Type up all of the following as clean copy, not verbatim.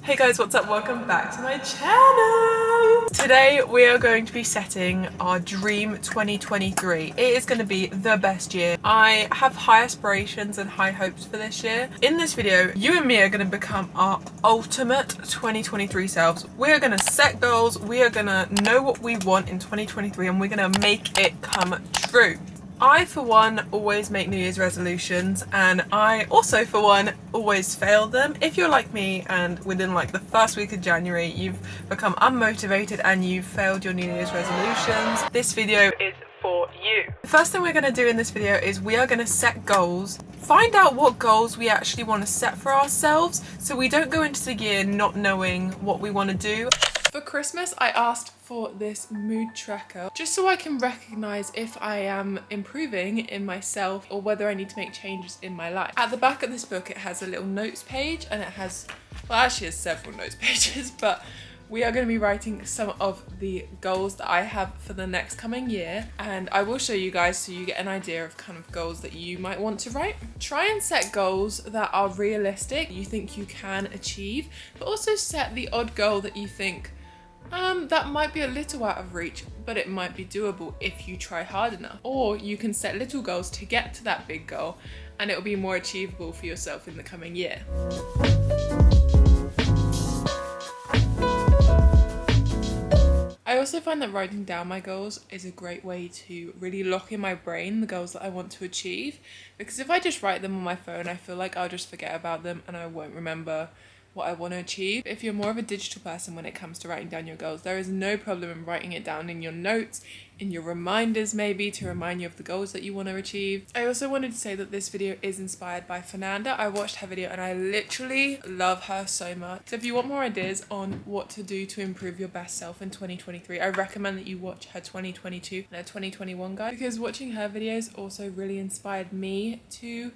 Hey guys, what's up? Welcome back to my channel. Today we are going to be setting our dream 2023. It is going to be the best year. I have high aspirations and high hopes for this year. In this video, you and me are going to become our ultimate 2023 selves. We are going to set goals, we are going to know what we want in 2023, and we're going to make it come true. I, for one, always make New Year's resolutions, and I also, for one, always fail them. If you're like me and within like the first week of January you've become unmotivated and you've failed your New Year's resolutions, this video is for you. The first thing we're going to do in this video is we are going to set goals, find out what goals we actually want to set for ourselves so we don't go into the year not knowing what we want to do. For Christmas, I asked for this mood tracker just so I can recognize if I am improving in myself or whether I need to make changes in my life. At the back of this book, it has a little notes page, and it has, well, actually has several notes pages, but we are going to be writing some of the goals that I have for the next coming year, and I will show you guys so you get an idea of kind of goals that you might want to write. Try and set goals that are realistic, you think you can achieve, but also set the odd goal that you think that might be a little out of reach, but it might be doable if you try hard enough. Or you can set little goals to get to that big goal, and it'll be more achievable for yourself in the coming year. I also find that writing down my goals is a great way to really lock in my brain the goals that I want to achieve, because if I just write them on my phone, I feel like I'll just forget about them and I won't remember what I want to achieve. If you're more of a digital person when it comes to writing down your goals, there is no problem in writing it down in your notes, in your reminders maybe, to remind you of the goals that you want to achieve. I also wanted to say that this video is inspired by Fernanda. I watched her video and I literally love her so much. So if you want more ideas on what to do to improve your best self in 2023, I recommend that you watch her 2022 and her 2021 guide, because watching her videos also really inspired me to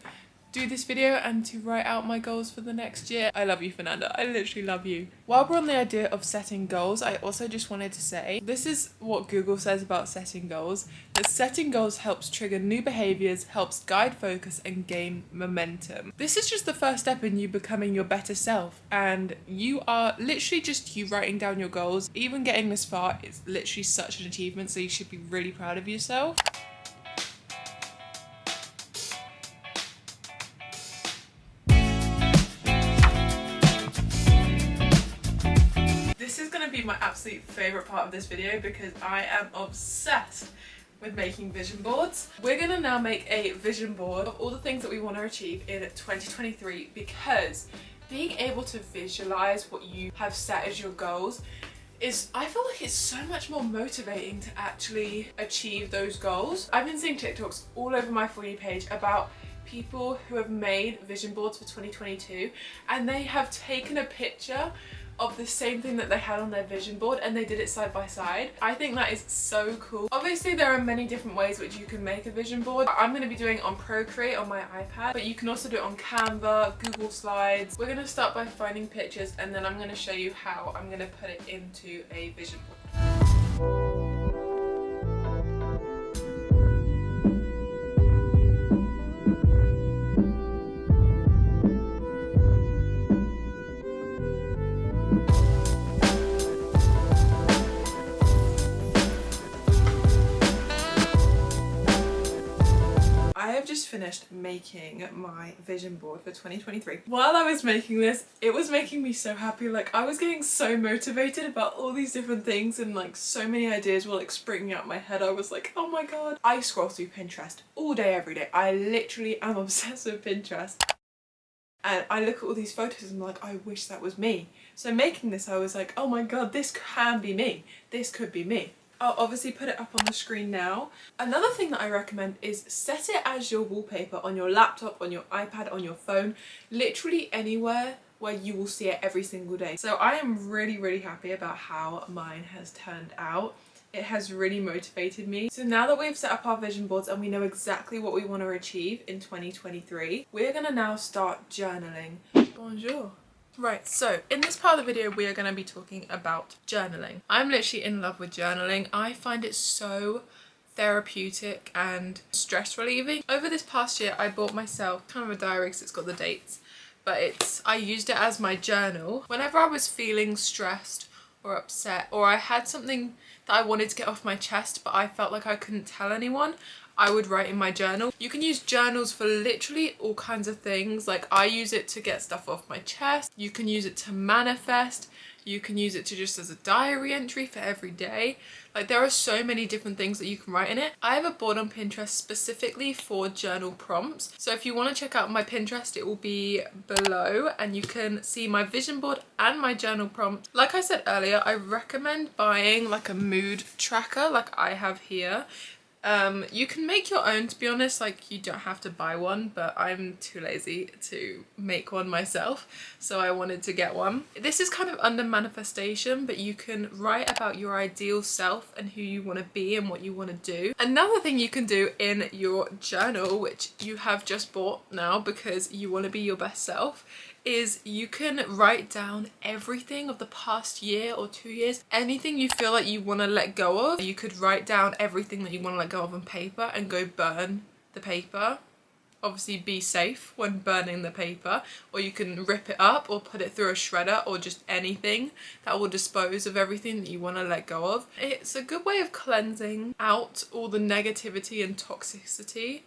do this video and to write out my goals for the next year. I love you, Fernanda. I literally love you. While we're on the idea of setting goals, I also just wanted to say, this is what Google says about setting goals, that setting goals helps trigger new behaviors, helps guide focus and gain momentum. This is just the first step in you becoming your better self, and you are literally just you writing down your goals. Even getting this far is literally such an achievement, so you should be really proud of yourself. This is going to be my absolute favourite part of this video because I am obsessed with making vision boards. We're going to now make a vision board of all the things that we want to achieve in 2023, because being able to visualise what you have set as your goals is, I feel like it's so much more motivating to actually achieve those goals. I've been seeing TikToks all over my For You page about people who have made vision boards for 2022, and they have taken a picture of the same thing that they had on their vision board and they did it side by side. I think that is so cool. Obviously there are many different ways which you can make a vision board. I'm going to be doing it on Procreate on my iPad, but you can also do it on Canva, Google Slides. We're going to start by finding pictures, and then I'm going to show you how I'm going to put it into a vision board. I have just finished making my vision board for 2023. While I was making this, it was making me so happy. Like, I was getting so motivated about all these different things, and like so many ideas were like springing out my head. I was like, oh my god. I scroll through Pinterest all day, every day. I literally am obsessed with Pinterest. And I look at all these photos and I'm like, I wish that was me. So making this, I was like, oh my god, this can be me. This could be me. I'll obviously put it up on the screen now. Another thing that I recommend is set it as your wallpaper on your laptop, on your iPad, on your phone, literally anywhere where you will see it every single day. So I am really, really happy about how mine has turned out. It has really motivated me. So now that we've set up our vision boards and we know exactly what we want to achieve in 2023, we're gonna now start journaling. Bonjour. Right, so in this part of the video we are going to be talking about journaling. I'm literally in love with journaling. I find it so therapeutic and stress relieving. Over this past year I bought myself kind of a diary because it's got the dates, but I used it as my journal. Whenever I was feeling stressed or upset, or I had something that I wanted to get off my chest but I felt like I couldn't tell anyone, I would write in my journal. You can use journals for literally all kinds of things. Like, I use it to get stuff off my chest. You can use it to manifest. You can use it to just as a diary entry for every day. Like, there are so many different things that you can write in it. I have a board on Pinterest specifically for journal prompts. So if you want to check out my Pinterest, it will be below and you can see my vision board and my journal prompt. Like I said earlier, I recommend buying like a mood tracker like I have here. You can make your own, to be honest. Like, you don't have to buy one, but I'm too lazy to make one myself, so I wanted to get one. This is kind of under manifestation, but you can write about your ideal self and who you want to be and what you want to do. Another thing you can do in your journal, which you have just bought now because you want to be your best self, is you can write down everything of the past year or 2 years. Anything you feel like you want to let go of, you could write down everything that you want to let go of on paper and go burn the paper. Obviously be safe when burning the paper, or you can rip it up or put it through a shredder, or just anything that will dispose of everything that you want to let go of. It's a good way of cleansing out all the negativity and toxicity.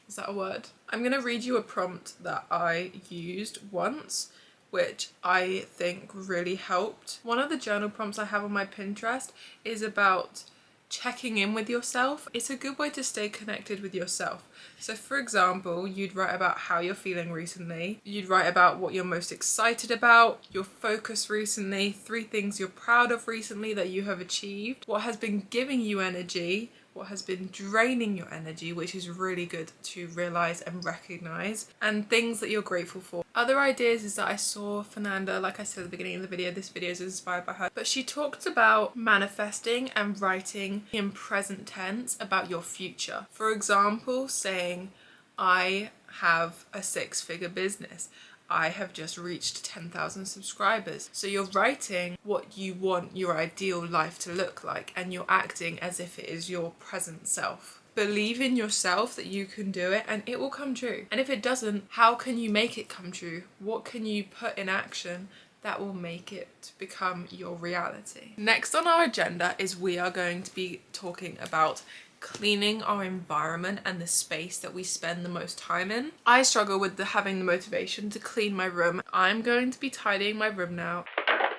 Is that a word? I'm going to read you a prompt that I used once, which I think really helped. One of the journal prompts I have on my Pinterest is about checking in with yourself. It's a good way to stay connected with yourself. So for example, you'd write about how you're feeling recently. You'd write about what you're most excited about, your focus recently, 3 things you're proud of recently that you have achieved, what has been giving you energy, what has been draining your energy, which is really good to realize and recognize, and things that you're grateful for. Other ideas is that I saw Fernanda, like I said at the beginning of the video, this video is inspired by her, but she talked about manifesting and writing in present tense about your future. For example, saying, I have a 6-figure business. I have just reached 10,000 subscribers. So you're writing what you want your ideal life to look like, and you're acting as if it is your present self. Believe in yourself that you can do it and it will come true. And if it doesn't, how can you make it come true? What can you put in action that will make it become your reality? Next on our agenda is we are going to be talking about cleaning our environment and the space that we spend the most time in. I struggle with having the motivation to clean my room. I'm going to be tidying my room now.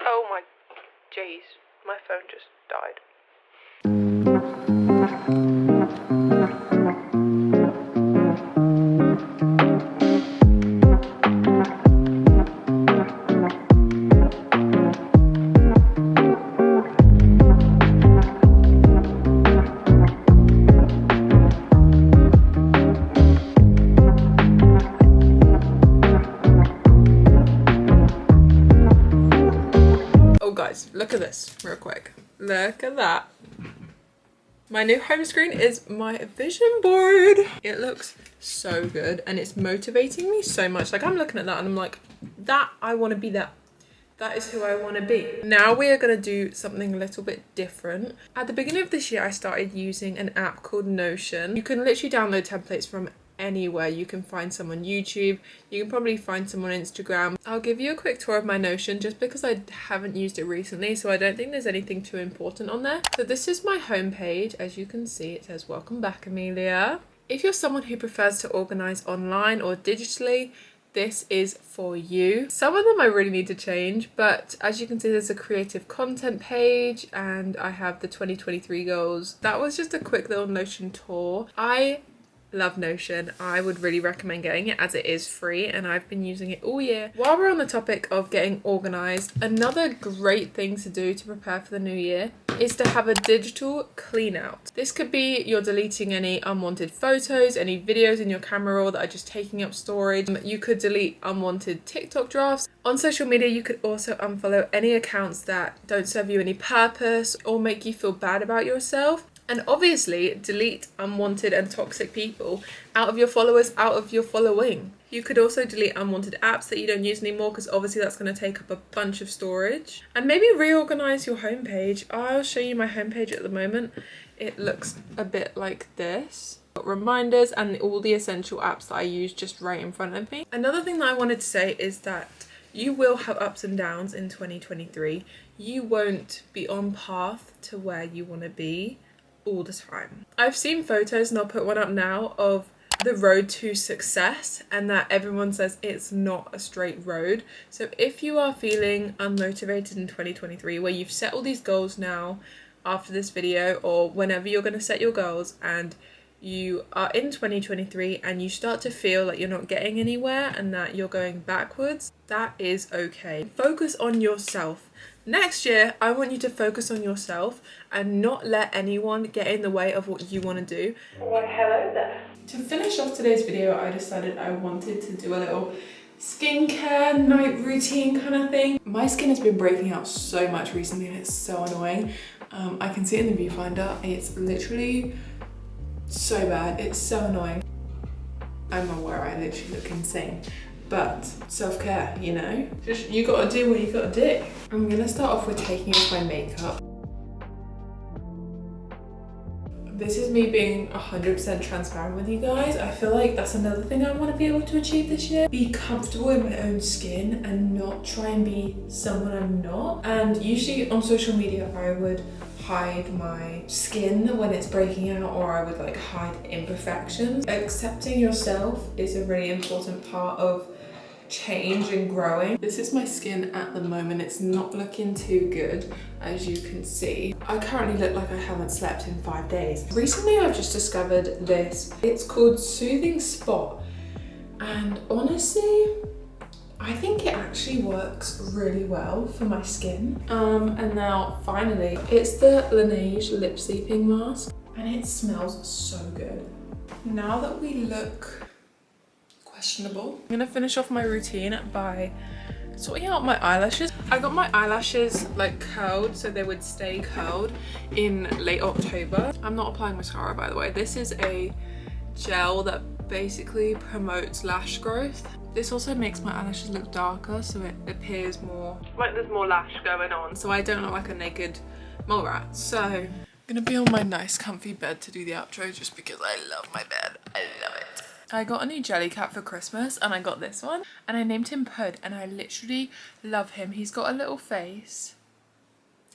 Oh my jeez, my phone just died. Look at this real quick. Look at that. My new home screen is my vision board. It looks so good and it's motivating me so much. Like, I'm looking at that and I'm like, that, I want to be that. That is who I want to be. Now we are going to do something a little bit different. At the beginning of this year, I started using an app called Notion. You can literally download templates from anywhere. You can find some on YouTube, you can probably find some on Instagram. I'll give you a quick tour of my Notion just because I haven't used it recently, so I don't think there's anything too important on there. So this is my homepage. As you can see, it says welcome back, Amelia. If you're someone who prefers to organize online or digitally, this is for you. Some of them I really need to change, but as you can see, there's a creative content page and I have the 2023 goals. That was just a quick little Notion tour. I love Notion. I would really recommend getting it as it is free and I've been using it all year. While we're on the topic of getting organized, another great thing to do to prepare for the new year is to have a digital clean out. This could be you're deleting any unwanted photos, any videos in your camera roll that are just taking up storage. You could delete unwanted TikTok drafts. On social media, you could also unfollow any accounts that don't serve you any purpose or make you feel bad about yourself. And obviously, delete unwanted and toxic people out of your followers, out of your following. You could also delete unwanted apps that you don't use anymore because obviously that's going to take up a bunch of storage. And maybe reorganize your homepage. I'll show you my homepage at the moment. It looks a bit like this. reminders and all the essential apps that I use just right in front of me. Another thing that I wanted to say is that you will have ups and downs in 2023. You won't be on path to where you want to be all the time. I've seen photos, and I'll put one up now, of the road to success, and that everyone says it's not a straight road. So if you are feeling unmotivated in 2023, where you've set all these goals now after this video, or whenever you're going to set your goals, and you are in 2023 and you start to feel like you're not getting anywhere and that you're going backwards, that is okay. Focus on yourself. Next year, I want you to focus on yourself and not let anyone get in the way of what you want to do. Well, hello there. To finish off today's video, I decided I wanted to do a little skincare night routine kind of thing. My skin has been breaking out so much recently and it's so annoying. I can see it in the viewfinder. It's literally so bad. It's so annoying. I'm aware I literally look insane, but self-care, you know? Just, you gotta do what you gotta do. I'm gonna start off with taking off my makeup. This is me being 100% transparent with you guys. I feel like that's another thing I want to be able to achieve this year. Be comfortable in my own skin and not try and be someone I'm not. And usually on social media, I would hide my skin when it's breaking out, or I would like hide imperfections. Accepting yourself is a really important part of change and growing. This is my skin at the moment. It's not looking too good, as you can see. I currently look like I haven't slept in 5 days. Recently I've just discovered this. It's called Soothing Spot, and honestly I think it actually works really well for my skin. And now finally, it's the Laneige Lip Sleeping Mask, and it smells so good. Now that we look questionable, I'm gonna finish off my routine by sorting out my eyelashes. I got my eyelashes like curled so they would stay curled in late October. I'm not applying mascara, by the way. This is a gel that basically promotes lash growth. This also makes my eyelashes look darker, so it appears more like there's more lash going on, so I don't look like a naked mole rat. So I'm gonna be on my nice comfy bed to do the outro just because I love my bed. I love it. I got a new jelly cat for Christmas, and I got this one, and I named him Pud, and I literally love him. He's got a little face.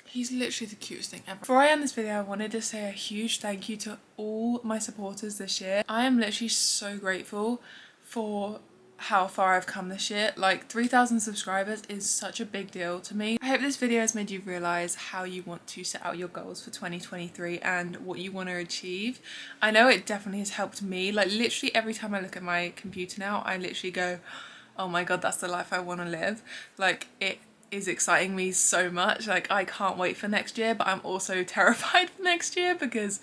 He's literally the cutest thing ever. Before I end this video, I wanted to say a huge thank you to all my supporters this year. I am literally so grateful for how far I've come this year. Like 3,000 subscribers is such a big deal to me. I hope this video has made you realize how you want to set out your goals for 2023 and what you want to achieve. I know it definitely has helped me. Like literally every time I look at my computer now, I literally go, oh my god, that's the life I want to live. Like it is exciting me so much. Like I can't wait for next year, but I'm also terrified for next year because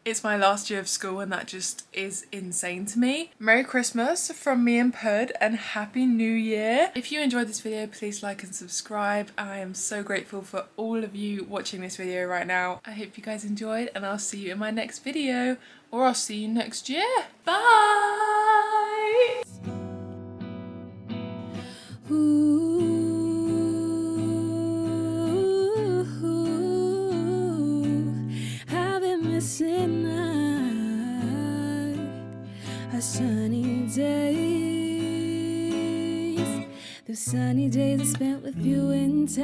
it's my last year of school and that just is insane to me. Merry Christmas from me and Pud, and Happy New Year. If you enjoyed this video, please like and subscribe. I am so grateful for all of you watching this video right now. I hope you guys enjoyed, and I'll see you in my next video, or I'll see you next year. Bye! Sunny days, the sunny days I spent with you in town.